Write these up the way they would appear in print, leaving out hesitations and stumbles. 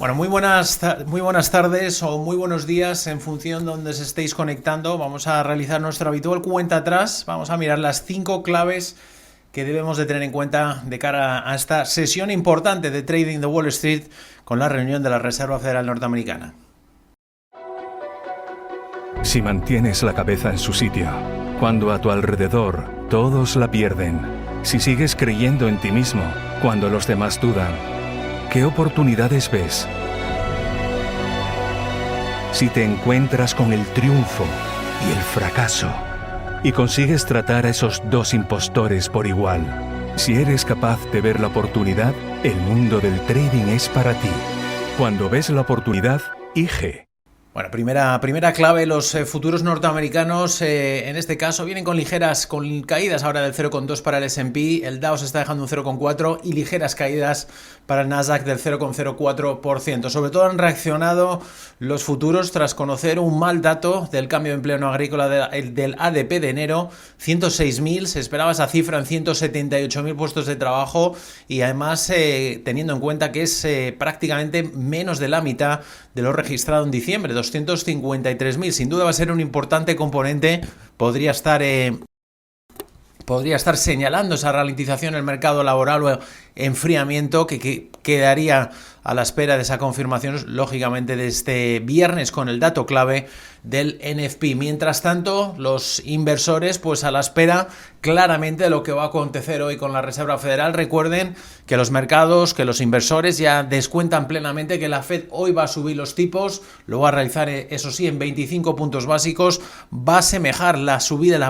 Bueno, muy buenas tardes o muy buenos días en función de donde os estéis conectando. Vamos a realizar nuestro habitual cuenta atrás. Vamos a mirar las 5 claves que debemos de tener en cuenta de cara a esta sesión importante de Trading de Wall Street con la reunión de la Reserva Federal Norteamericana. Si mantienes la cabeza en su sitio, cuando a tu alrededor todos la pierden, si sigues creyendo en ti mismo cuando los demás dudan, ¿qué oportunidades ves? Si te encuentras con el triunfo y el fracaso y consigues tratar a esos dos impostores por igual, si eres capaz de ver la oportunidad, el mundo del trading es para ti. Cuando ves la oportunidad, IG. Bueno, primera clave, los futuros norteamericanos en este caso vienen con caídas ahora del 0,2 para el S&P, el Dow se está dejando un 0,4 y ligeras caídas para el Nasdaq del 0,04%. Sobre todo han reaccionado los futuros tras conocer un mal dato del cambio de empleo no agrícola del ADP de enero, 106.000, se esperaba esa cifra en 178.000 puestos de trabajo y además teniendo en cuenta que es prácticamente menos de la mitad de lo registrado en diciembre, 253.000. Sin duda va a ser un importante componente. Podría estar señalando esa ralentización en el mercado laboral o enfriamiento que quedaría a la espera de esa confirmación, lógicamente, de este viernes con el dato clave del NFP. Mientras tanto, los inversores, pues a la espera claramente de lo que va a acontecer hoy con la Reserva Federal. Recuerden que los mercados, que los inversores ya descuentan plenamente que la Fed hoy va a subir los tipos, lo va a realizar, eso sí, en 25 puntos básicos, va a asemejar la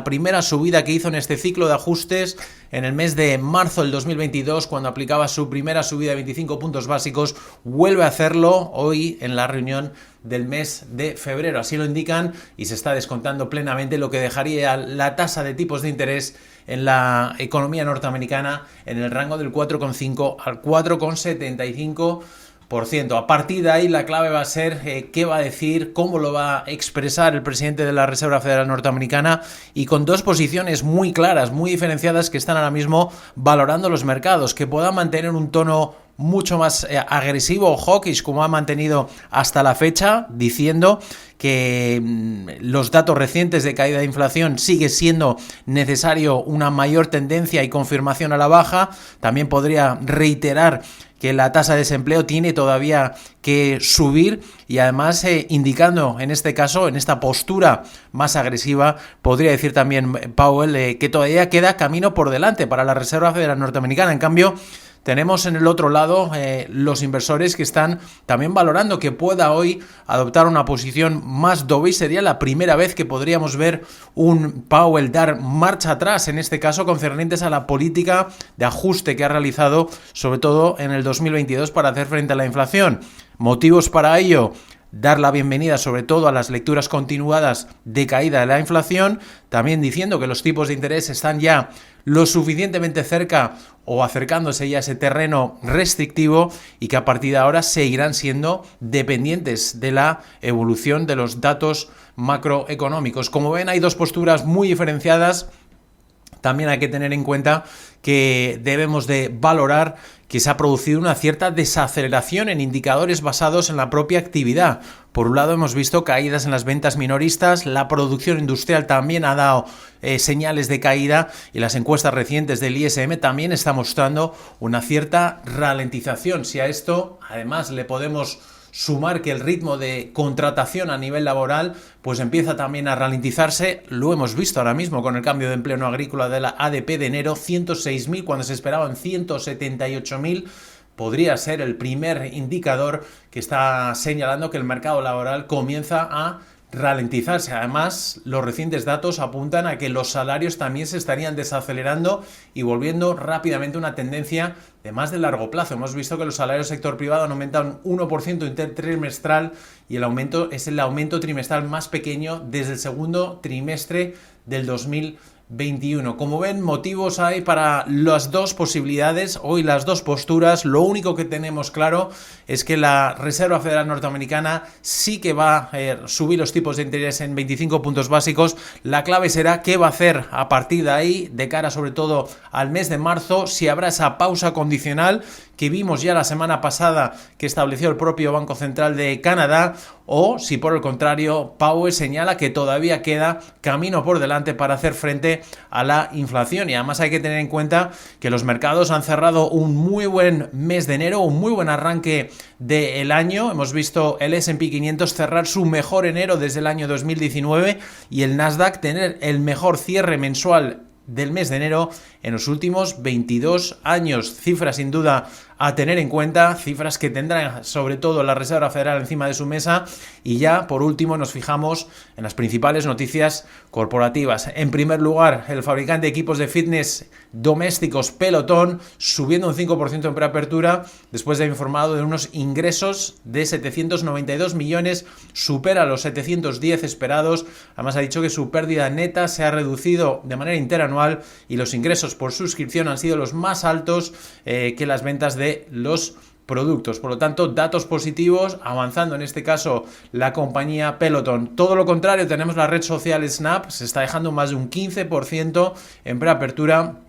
primera subida que hizo en este ciclo de ajustes en el mes de marzo del 2022, cuando aplicaba su primera subida de 25 puntos básicos, vuelve a hacerlo hoy en la reunión del mes de febrero. Así lo indican y se está descontando plenamente lo que dejaría la tasa de tipos de interés en la economía norteamericana en el rango del 4,5 al 4,75%. A partir de ahí la clave va a ser qué va a decir, cómo lo va a expresar el presidente de la Reserva Federal Norteamericana, y con dos posiciones muy claras, muy diferenciadas que están ahora mismo valorando los mercados, que puedan mantener un tono mucho más agresivo o hawkish como ha mantenido hasta la fecha, diciendo que los datos recientes de caída de inflación sigue siendo necesario una mayor tendencia y confirmación a la baja. También podría reiterar que la tasa de desempleo tiene todavía que subir y además indicando en este caso, en esta postura más agresiva, podría decir también Powell que todavía queda camino por delante para la Reserva Federal Norteamericana. En cambio, tenemos en el otro lado los inversores que están también valorando que pueda hoy adoptar una posición más dovish. Sería la primera vez que podríamos ver un Powell dar marcha atrás, en este caso concernientes a la política de ajuste que ha realizado, sobre todo en el 2022, para hacer frente a la inflación. Motivos para ello: dar la bienvenida sobre todo a las lecturas continuadas de caída de la inflación, también diciendo que los tipos de interés están ya lo suficientemente cerca o acercándose ya a ese terreno restrictivo y que a partir de ahora seguirán siendo dependientes de la evolución de los datos macroeconómicos. Como ven, hay dos posturas muy diferenciadas. También hay que tener en cuenta que debemos de valorar que se ha producido una cierta desaceleración en indicadores basados en la propia actividad. Por un lado, hemos visto caídas en las ventas minoristas, la producción industrial también ha dado señales de caída y las encuestas recientes del ISM también están mostrando una cierta ralentización. Si a esto, además, le podemos sumar que el ritmo de contratación a nivel laboral pues empieza también a ralentizarse, lo hemos visto ahora mismo con el cambio de empleo no agrícola de la ADP de enero, 106.000 cuando se esperaban 178.000, podría ser el primer indicador que está señalando que el mercado laboral comienza a ralentizarse. Además, los recientes datos apuntan a que los salarios también se estarían desacelerando y volviendo rápidamente una tendencia de más de largo plazo. Hemos visto que los salarios del sector privado han aumentado un 1% intertrimestral y el aumento es el aumento trimestral más pequeño desde el segundo trimestre del 2021. Como ven, motivos hay para las dos posibilidades, hoy las dos posturas. Lo único que tenemos claro es que la Reserva Federal Norteamericana sí que va a subir los tipos de interés en 25 puntos básicos. La clave será qué va a hacer a partir de ahí, de cara sobre todo al mes de marzo, si habrá esa pausa condicional que vimos ya la semana pasada que estableció el propio Banco Central de Canadá, o si por el contrario Powell señala que todavía queda camino por delante para hacer frente a la inflación. Y además hay que tener en cuenta que los mercados han cerrado un muy buen mes de enero, un muy buen arranque del año. Hemos visto el S&P 500 cerrar su mejor enero desde el año 2019 y el Nasdaq tener el mejor cierre mensual del mes de enero en los últimos 22 años. Cifras sin duda a tener en cuenta, cifras que tendrá sobre todo la Reserva Federal encima de su mesa. Y ya por último nos fijamos en las principales noticias corporativas. En primer lugar, el fabricante de equipos de fitness domésticos Peloton subiendo un 5% en preapertura después de haber informado de unos ingresos de 792 millones, supera los 710 esperados. Además ha dicho que su pérdida neta se ha reducido de manera interanual y los ingresos por suscripción han sido los más altos que las ventas de los productos. Por lo tanto, datos positivos, avanzando en este caso la compañía Peloton. Todo lo contrario, tenemos la red social Snap, se está dejando más de un 15% en preapertura.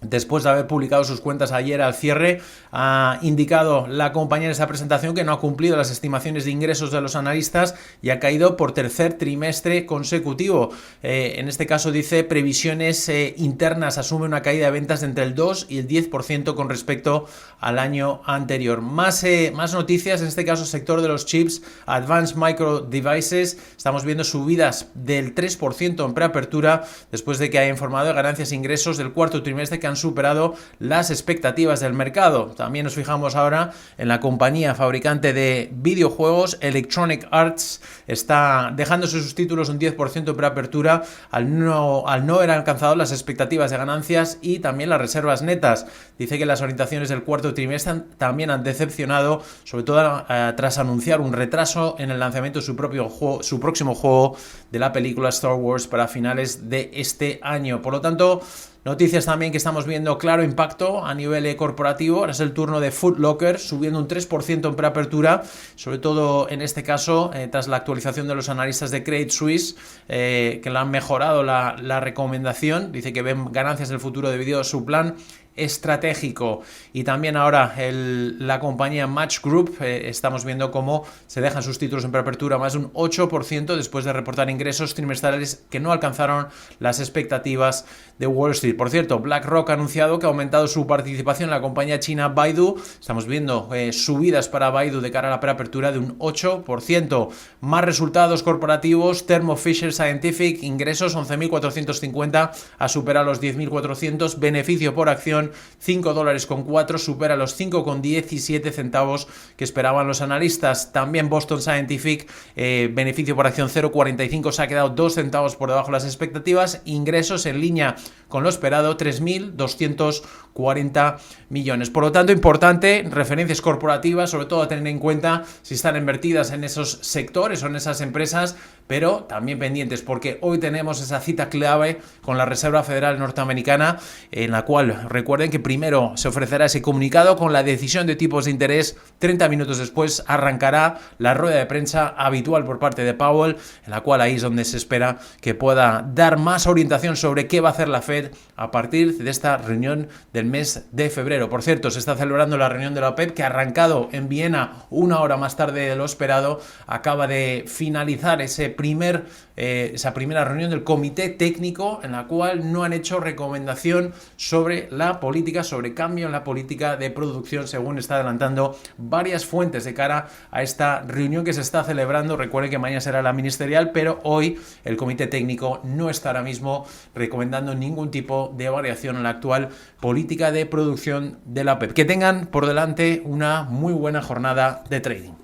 Después de haber publicado sus cuentas ayer al cierre, ha indicado la compañía en esa presentación que no ha cumplido las estimaciones de ingresos de los analistas y ha caído por tercer trimestre consecutivo. En este caso dice previsiones internas, asume una caída de ventas de entre el 2 y el 10% con respecto al año anterior. Más noticias, en este caso sector de los chips, Advanced Micro Devices, estamos viendo subidas del 3% en preapertura después de que haya informado de ganancias e ingresos del cuarto trimestre que han superado las expectativas del mercado. También nos fijamos ahora en la compañía fabricante de videojuegos Electronic Arts, está dejándose sus títulos un 10% en preapertura al no haber alcanzado las expectativas de ganancias y también las reservas netas. Dice que las orientaciones del cuarto trimestre también han decepcionado, sobre todo tras anunciar un retraso en el lanzamiento de su próximo juego de la película Star Wars para finales de este año. Por lo tanto, noticias también que estamos viendo claro impacto a nivel corporativo. Ahora es el turno de Foot Locker, subiendo un 3% en preapertura, sobre todo en este caso tras la actualización de los analistas de Credit Suisse, que le han mejorado la recomendación. Dice que ven ganancias del futuro debido a su plan estratégico. Y también ahora la compañía Match Group, estamos viendo cómo se dejan sus títulos en preapertura más de un 8% después de reportar ingresos trimestrales que no alcanzaron las expectativas de Wall Street. Por cierto, BlackRock ha anunciado que ha aumentado su participación en la compañía china Baidu. Estamos viendo subidas para Baidu de cara a la preapertura de un 8%. Más resultados corporativos, Thermo Fisher Scientific, ingresos 11.450 a superar los 10.400, beneficio por acción $5.04, supera los 5,17 centavos que esperaban los analistas. También Boston Scientific, beneficio por acción 0,45, se ha quedado 2 centavos por debajo de las expectativas. Ingresos en línea con lo esperado, 3.240 millones. Por lo tanto, importante, referencias corporativas, sobre todo a tener en cuenta si están invertidas en esos sectores o en esas empresas, pero también pendientes porque hoy tenemos esa cita clave con la Reserva Federal norteamericana, en la cual recuerden que primero se ofrecerá ese comunicado con la decisión de tipos de interés. 30 minutos después arrancará la rueda de prensa habitual por parte de Powell, en la cual ahí es donde se espera que pueda dar más orientación sobre qué va a hacer la Fed a partir de esta reunión del mes de febrero. Por cierto, se está celebrando la reunión de la OPEP, que ha arrancado en Viena una hora más tarde de lo esperado. Acaba de finalizar esa primera reunión del comité técnico, en la cual no han hecho recomendación sobre la política, sobre cambio en la política de producción, según está adelantando varias fuentes de cara a esta reunión que se está celebrando. Recuerden que mañana será la ministerial, pero hoy el comité técnico no está ahora mismo recomendando ningún tipo de variación en la actual política de producción de la OPEP. Que tengan por delante una muy buena jornada de trading.